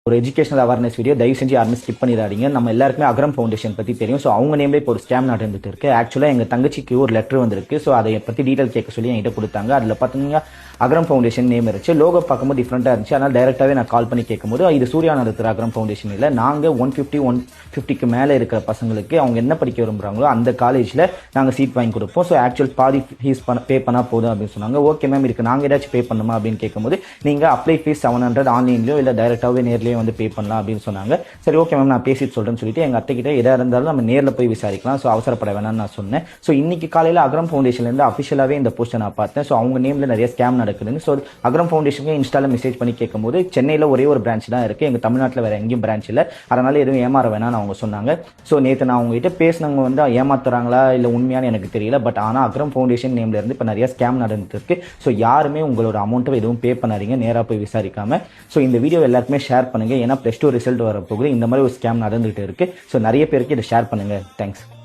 ஒரு educational awareness video தயவு செஞ்சு யாருமே ஸ்கிப் பண்ணிடாதீங்க. நம்ம எல்லாருக்குமே அக்ரம் ஃபவுண்டேஷன் பற்றி தெரியும். ஸோ அவங்க நேம்லேயே இப்போ ஒரு ஸ்கேம் நடந்துட்டு இருக்கு. ஆக்சுவலாக எங்கள் தங்கச்சிக்கு ஒரு லெட்டர் வந்திருக்கு. ஸோ அதை பற்றி டீட்டெயில் கேட்க சொல்லி என்கிட்ட கொடுத்தாங்க. அதில் பார்த்தீங்கன்னா அக்ரம் ஃபவுண்டேஷன் நேம் இருந்துச்சு. லோகோ பார்க்கும்போது டிஃப்ரெண்ட்டாக இருந்துச்சு. அதனால் டேரெக்டாகவே நான் கால் பண்ணி கேட்கும்போது இது சூர்யா நடத்துகிற அக்ரம் ஃபவுண்டேஷன் இல்லை, நாங்கள் 150க்கு மேலே இருக்கிற பசங்களுக்கு அவங்க என்ன படிக்க விரும்புகிறாங்களோ அந்த காலேஜில் நாங்கள் சீட் வாங்கி கொடுப்போம். ஸோ ஆக்சுவல் பாதி ஃபீஸ் பே பண்ணால் போதும் அப்படின்னு சொன்னாங்க. ஓகே மேம், இதுக்கு நாங்கள் ஏதாச்சும் பே பண்ணணுமா அப்படின்னு கேட்கும்போது நீங்கள் அப்ளை ஃபீஸ் 700 ஆன்லைன்லையோ இல்லை டைரெக்டாகவே நேர்லேயே வந்து பே பண்ணலாம் அப்படின்னு சொன்னாங்க. சரி ஓகே மேம், நான் பேசிட்டு சொல்கிறேன்னு சொல்லிட்டு எங்கள் அத்தைக்கிட்ட எதாக இருந்தாலும் நம்ம நேரில் போய் விசாரிக்கலாம், ஸோ அவசரப்பட வேணாம்னு நான் சொன்னேன். ஸோ இன்னைக்கு காலையில் அக்ரம் ஃபவுண்டேஷன்லேருந்து அஃபிஷியலாகவே இந்த போஸ்ட்டை நான் பார்த்தேன். ஸோ அவங்க நேமில் நிறைய ஸ்கேம் நடக்குதுன்னு. ஸோ அக்ரம் ஃபவுண்டேஷனுக்கு இன்ஸ்டாவில் மெசேஜ் பண்ணி கேட்கும்போது சென்னையில் ஒரே ஒரு பிரான்ச் தான் இருக்குது, எங்கள் தமிழ்நாட்டில் வேறு எங்கேயும் பிரான்ச் இல்லை, அதனால் எதுவும் ஏமாற வேணாம்னு அவங்க சொன்னாங்க. ஸோ நேற்று நான் அவங்ககிட்ட பேசினவங்க வந்து ஏமாத்துறாங்களா இல்லை உண்மையான எனக்கு தெரியல. பட் ஆனால் அக்ரம் ஃபவுண்டேஷன் நேம்ல இருந்து இப்போ நிறைய ஸ்கேம் நடந்துட்டு இருக்கு. ஸோ யாருமே உங்களோட அமௌண்ட்டை எதுவும் பே பண்ணாதீங்க, நேராக போய் விசாரிக்காம. ஸோ இந்த வீடியோ எல்லாருக்குமே ஷேர் பண்ணுங்க, ஏன்னா +2 ரிசல்ட் வர போகுது. இந்த மாதிரி ஒரு ஸ்கேம் நடந்துகிட்டு இருக்கு. ஸோ நிறைய பேருக்கு இதை ஷேர் பண்ணுங்க. தேங்க்ஸ்.